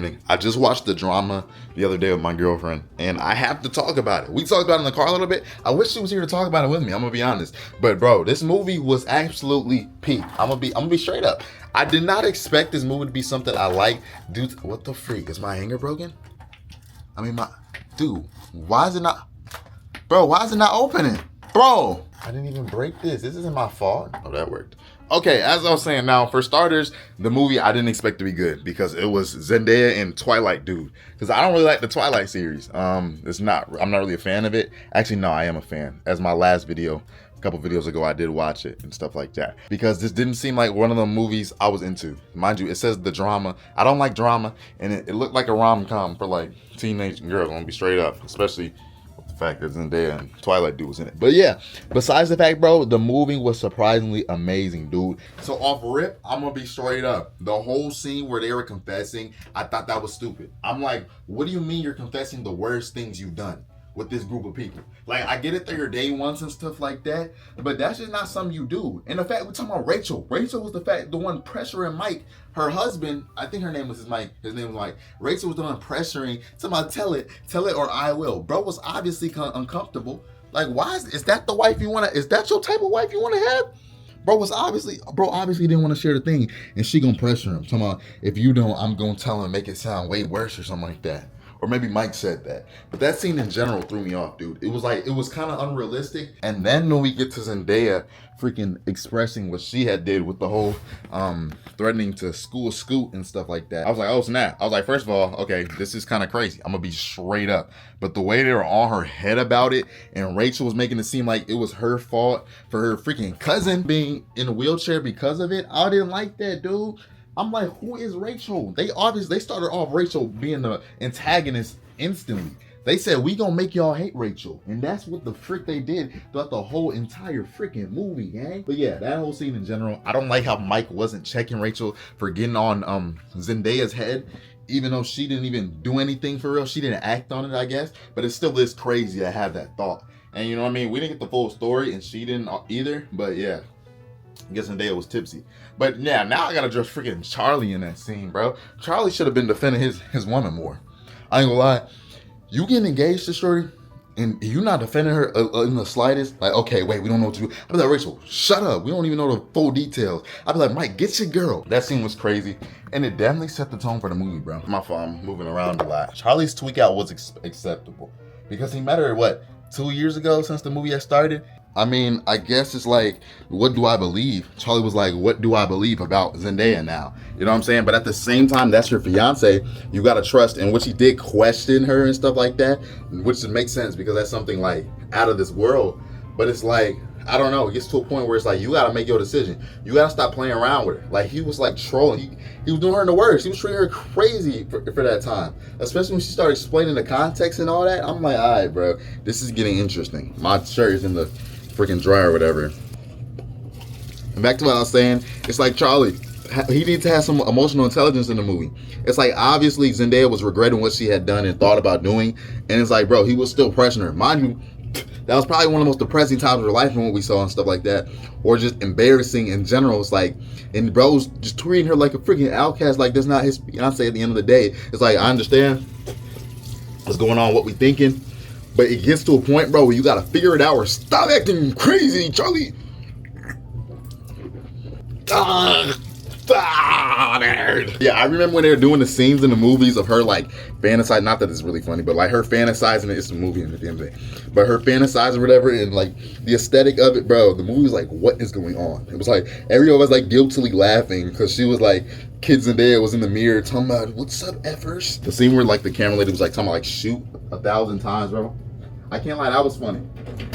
evening. I just watched the drama the other day with my girlfriend, and I have to talk about it. We talked about it in the car a little bit. I wish she was here to talk about it with me. I'm gonna be honest, but bro, this movie was absolutely peak. I'm gonna be straight up. I did not expect this movie to be something I like. Dude, what the freak? Is my hanger broken? I mean, dude, why is it not? Bro, why is it not opening? Bro, I didn't even break this. This isn't my fault. Oh, that worked. Okay, as I was saying, now for starters, the movie I didn't expect to be good because it was Zendaya and Twilight dude. Because I don't really like the Twilight series. I'm not really a fan of it. Actually, no, I am a fan. As my last video, a couple videos ago, I did watch it and stuff like that. Because this didn't seem like one of the movies I was into. Mind you, it says the drama. I don't like drama, and it looked like a rom-com for like teenage girls. I'm gonna be straight up, especially fact that Zendaya and Twilight dude was in it. But yeah, besides the fact, bro, the movie was surprisingly amazing, dude. So off rip, I'm gonna be straight up. The whole scene where they were confessing, I thought that was stupid. I'm like, what do you mean you're confessing the worst things you've done with this group of people? Like, I get it, they're your day ones and stuff like that, but that's just not something you do. And the fact, we're talking about Rachel. Rachel was the one pressuring Mike, her husband. I think her name was Mike. His name was Mike. Rachel was the one pressuring, talking about tell it or I will. Bro was obviously uncomfortable. Like, why is that the wife you want to? Is that your type of wife you want to have? Bro obviously didn't want to share the thing, and she gonna pressure him. Talking about, if you don't, I'm gonna tell him, make it sound way worse or something like that. Or maybe Mike said that. But that scene in general threw me off, dude. It was kind of unrealistic. And then when we get to Zendaya freaking expressing what she had did with the whole threatening to scoot and stuff like that, I was like, oh snap. I was like, first of all, okay, this is kind of crazy. I'm gonna be straight up. But the way they were on her head about it, and Rachel was making it seem like it was her fault for her freaking cousin being in a wheelchair because of it, I didn't like that, dude. I'm like, who is Rachel? They started off Rachel being the antagonist instantly. They said, we gonna make y'all hate Rachel. And that's what the frick they did throughout the whole entire freaking movie, gang. But yeah, that whole scene in general, I don't like how Mike wasn't checking Rachel for getting on Zendaya's head, even though she didn't even do anything for real. She didn't act on it, I guess. But it still is crazy to have that thought. And you know what I mean? We didn't get the full story, and she didn't either. But yeah, I guess Zendaya was tipsy. But yeah, now I gotta address freaking Charlie in that scene, bro. Charlie should have been defending his woman more. I ain't gonna lie. You getting engaged to Shorty, and you not defending her in the slightest? Like, okay, wait, we don't know what to do. I'd be like, Rachel, shut up. We don't even know the full details. I'd be like, Mike, get your girl. That scene was crazy, and it definitely set the tone for the movie, bro. My fault, I'm moving around a lot. Charlie's tweak out was acceptable because he met her, what, 2 years ago since the movie had started? I mean, I guess it's like, what do I believe? Charlie was like, what do I believe about Zendaya now? You know what I'm saying? But at the same time, that's your fiance. You got to trust, and which he did question her and stuff like that, which makes sense because that's something like out of this world. But it's like, I don't know, it gets to a point where it's like, you got to make your decision. You got to stop playing around with her. Like, he was like trolling. He was doing her the worst. He was treating her crazy for that time. Especially when she started explaining the context and all that. I'm like, all right, bro, this is getting interesting. My shirt is in the freaking dryer or whatever. And back to what I was saying, it's like Charlie, he needs to have some emotional intelligence in the movie. It's like, obviously Zendaya was regretting what she had done and thought about doing, and it's like, bro, he was still pressing her. Mind you, that was probably one of the most depressing times of her life from what we saw and stuff like that, or just embarrassing in general. It's like, and bro's just treating her like a freaking outcast, like that's not his fiance at the end of the day. It's like, I understand what's going on, what we thinking, but it gets to a point, bro, where you gotta figure it out or stop acting crazy, Charlie. Yeah, I remember when they were doing the scenes in the movies of her like fantasizing, not that it's really funny, but like her fantasizing, it's a movie at the end of the day, but her fantasizing whatever, and like the aesthetic of it, bro, the movie was like, what is going on? It was like, everyone was like guiltily laughing because she was like, Kids and Dad was in the mirror talking about, what's up, effers? The scene where like the camera lady was like talking about like shoot 1,000 times, bro. I can't lie, that was funny.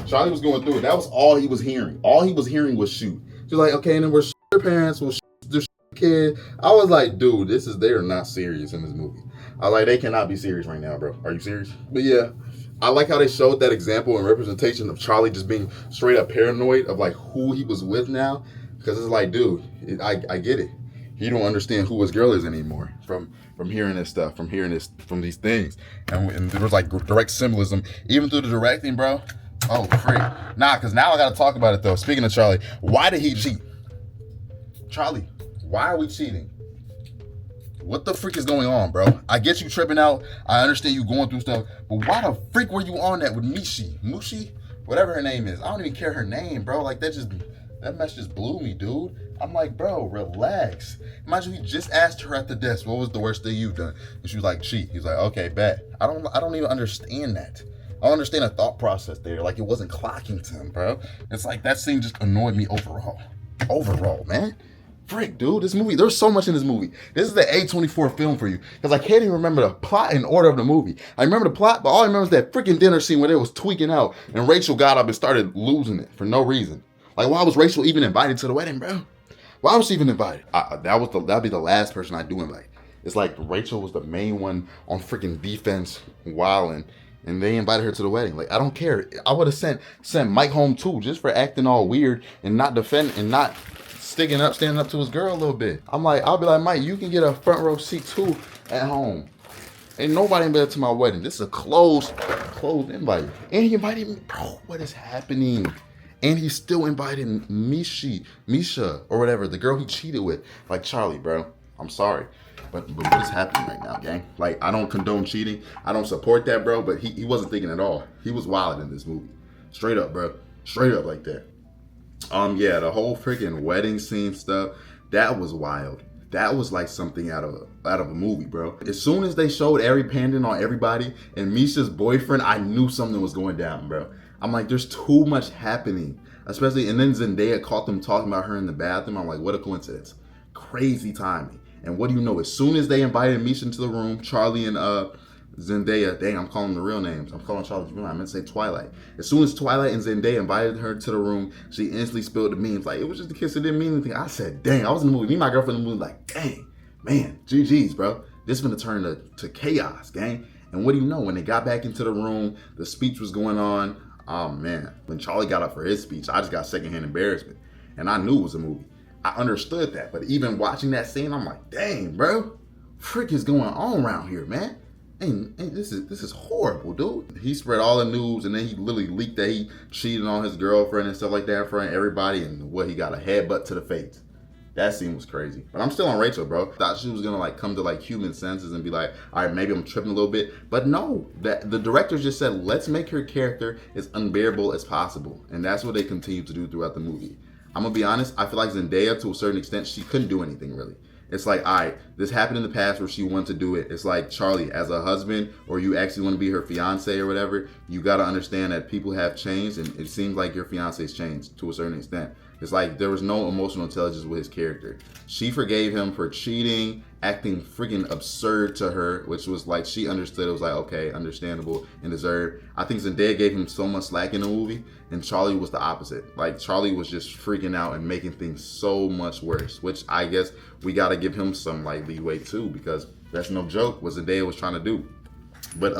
Charlie was going through it. That was all he was hearing. All he was hearing was shoot. She was like, okay, and then we're their parents, we'll their kid. I was like, dude, they're not serious in this movie. I was like, they cannot be serious right now, bro. Are you serious? But yeah, I like how they showed that example and representation of Charlie just being straight up paranoid of like who he was with now. Because it's like, dude, I get it. He don't understand who his girl is anymore from hearing this stuff, from these things. And there was like direct symbolism, even through the directing, bro. Oh, freak. Nah, because now I got to talk about it, though. Speaking of Charlie, why did he cheat? Charlie, why are we cheating? what the freak is going on, bro? I get you tripping out. I understand you going through stuff, but why the freak were you on that with Mushi, whatever her name is? I don't even care her name, bro. Like that mess just blew me, dude. I'm like, bro, relax. Imagine he just asked her at the desk, what was the worst thing you've done? And she was like, cheat. He's like, okay, bet. I don't even understand that. I don't understand the thought process there. Like, it wasn't clocking to him, bro. It's like that scene just annoyed me overall. Overall, man. Frick, dude, this movie, there's so much in this movie. This is the A24 film for you. Because I can't even remember the plot and order of the movie. I remember the plot, but all I remember is that freaking dinner scene where they was tweaking out and Rachel got up and started losing it for no reason. Like, why was Rachel even invited to the wedding, bro? Why was she even invited? That'd be the last person I do invite. It's like Rachel was the main one on freaking defense wilding, and they invited her to the wedding. Like, I don't care. I would have sent Mike home too, just for acting all weird and not standing up to his girl a little bit. I'll be like, Mike, you can get a front row seat too at home. Ain't nobody invited to my wedding. This is a closed invite. And he invited me. Bro, what is happening? And he still invited Misha, or whatever, the girl he cheated with. Like, Charlie, bro, I'm sorry. But what is happening right now, gang? Like, I don't condone cheating. I don't support that, bro. But he wasn't thinking at all. He was wild in this movie. Straight up, bro. Straight up like that. Yeah, the whole freaking wedding scene stuff, that was wild. That was like something out of a movie, bro. As soon as they showed Ari Pandon on everybody and Misha's boyfriend, I knew something was going down, bro. I'm like, there's too much happening. Especially, and then Zendaya caught them talking about her in the bathroom. I'm like, what a coincidence. Crazy timing. And what do you know? As soon as they invited Misha into the room, Charlie and Zendaya, dang, I'm calling the real names. I'm calling Charlie's real name. I meant to say Twilight. As soon as Twilight and Zendaya invited her to the room, she instantly spilled the memes. Like, it was just a kiss. It didn't mean anything. I said, dang, I was in the movie. Me and my girlfriend in the movie, like, dang, man, GG's, bro. This is going to turn to chaos, gang. And what do you know? When they got back into the room, the speech was going on. Oh, man. When Charlie got up for his speech, I just got secondhand embarrassment. And I knew it was a movie. I understood that. But even watching that scene, I'm like, dang, bro. Frick is going on around here, man. And this is horrible, dude. He spread all the news, and then he literally leaked that he cheated on his girlfriend and stuff like that in front of everybody, and he got a headbutt to the face. That scene was crazy. But I'm still on Rachel, bro. Thought she was gonna like come to like human senses and be like, all right, maybe I'm tripping a little bit. But no, that the director just said, let's make her character as unbearable as possible. And that's what they continue to do throughout the movie. I'm gonna be honest, I feel like Zendaya, to a certain extent, she couldn't do anything really. It's like, all right, this happened in the past where she wanted to do it. It's like, Charlie, as a husband, or you actually want to be her fiance or whatever, you got to understand that people have changed, and it seems like your fiance's changed to a certain extent. It's like there was no emotional intelligence with his character. She forgave him for cheating, acting freaking absurd to her, which was like, she understood. It was like, okay, understandable and deserved. I think Zendaya gave him so much slack in the movie, and Charlie was the opposite. Like, Charlie was just freaking out and making things so much worse, which I guess we got to give him some like leeway too, because that's no joke what Zendaya was trying to do. But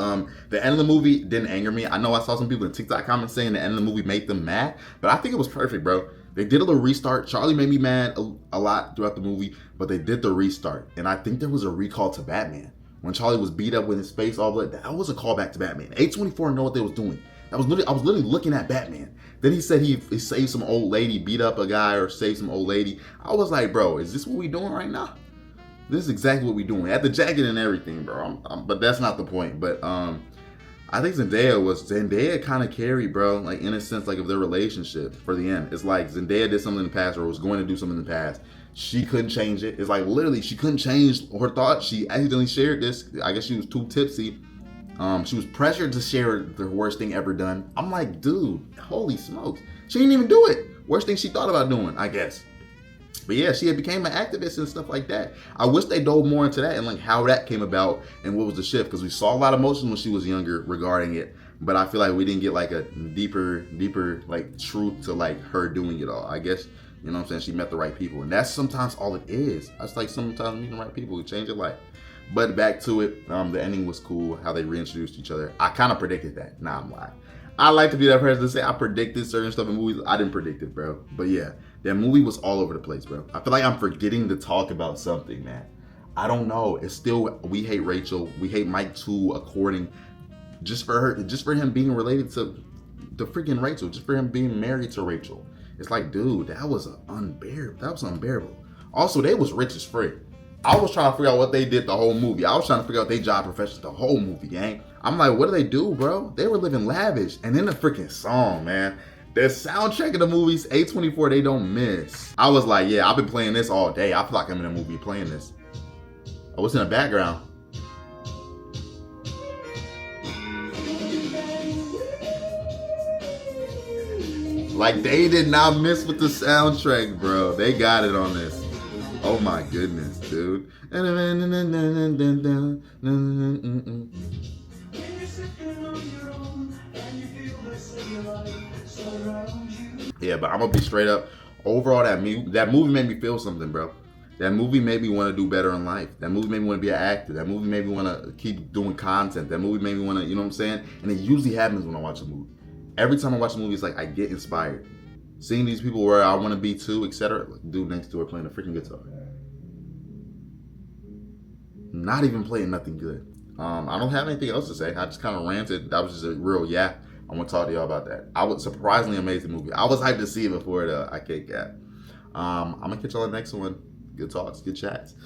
the end of the movie didn't anger me. I know I saw some people in TikTok comments saying the end of the movie made them mad, but I think it was perfect, bro. They did a little restart. Charlie made me mad a lot throughout the movie, but they did the restart. And I think there was a recall to Batman. When Charlie was beat up with his face all the way, that was a callback to Batman. A24 know what they was doing. I was literally looking at Batman. Then he said he saved some old lady, beat up a guy or saved some old lady. I was like, bro, is this what we doing right now? This is exactly what we doing. Had the jacket and everything, bro. But that's not the point. But I think Zendaya kind of carried, bro, like in a sense, like of their relationship for the end. It's like Zendaya did something in the past or was going to do something in the past. She couldn't change it. It's like literally she couldn't change her thoughts. She accidentally shared this. I guess she was too tipsy. She was pressured to share the worst thing ever done. I'm like, dude, holy smokes. She didn't even do it. Worst thing she thought about doing, I guess. But yeah, she had became an activist and stuff like that. I wish they dove more into that and like how that came about and what was the shift, because we saw a lot of emotion when she was younger regarding it. But I feel like we didn't get like a deeper like truth to like her doing it all. I guess, you know what I'm saying, she met the right people. And that's sometimes all it is. That's like sometimes meeting the right people who change your life. But back to it, the ending was cool, how they reintroduced each other. I kind of predicted that. Nah, I'm lying. I like to be that person to say I predicted certain stuff in movies. I didn't predict it, bro. But yeah, that movie was all over the place, bro. I feel like I'm forgetting to talk about something, man. I don't know. It's still, we hate Rachel. We hate Mike too, according, just for him being related to the freaking Rachel, just for him being married to Rachel. It's like, dude, that was unbearable. Also, they was rich as frick. I was trying to figure out what they did the whole movie. I was trying to figure out their job professions the whole movie, gang. I'm like, what do they do, bro? They were living lavish. And then the freaking song, man. The soundtrack of the movies, A24, they don't miss. I was like, yeah, I've been playing this all day. I feel like I'm in a movie playing this. Oh, what's in the background? Like, they did not miss with the soundtrack, bro. They got it on this. Oh my goodness, dude. Yeah, but I'm gonna be straight up. Overall, that movie made me feel something, bro. That movie made me want to do better in life. That movie made me want to be an actor. That movie made me want to keep doing content. That movie made me want to, you know what I'm saying? And it usually happens when I watch a movie. Every time I watch a movie, it's like I get inspired. Seeing these people where I want to be too, etc. Like, dude next door playing a freaking guitar. Not even playing nothing good. I don't have anything else to say. I just kind of ranted. That was just a real yap. I want to talk to y'all about that. I was surprisingly amazing movie. I was hyped to see it before I kicked that. I'm gonna catch y'all on the next one. Good talks, good chats.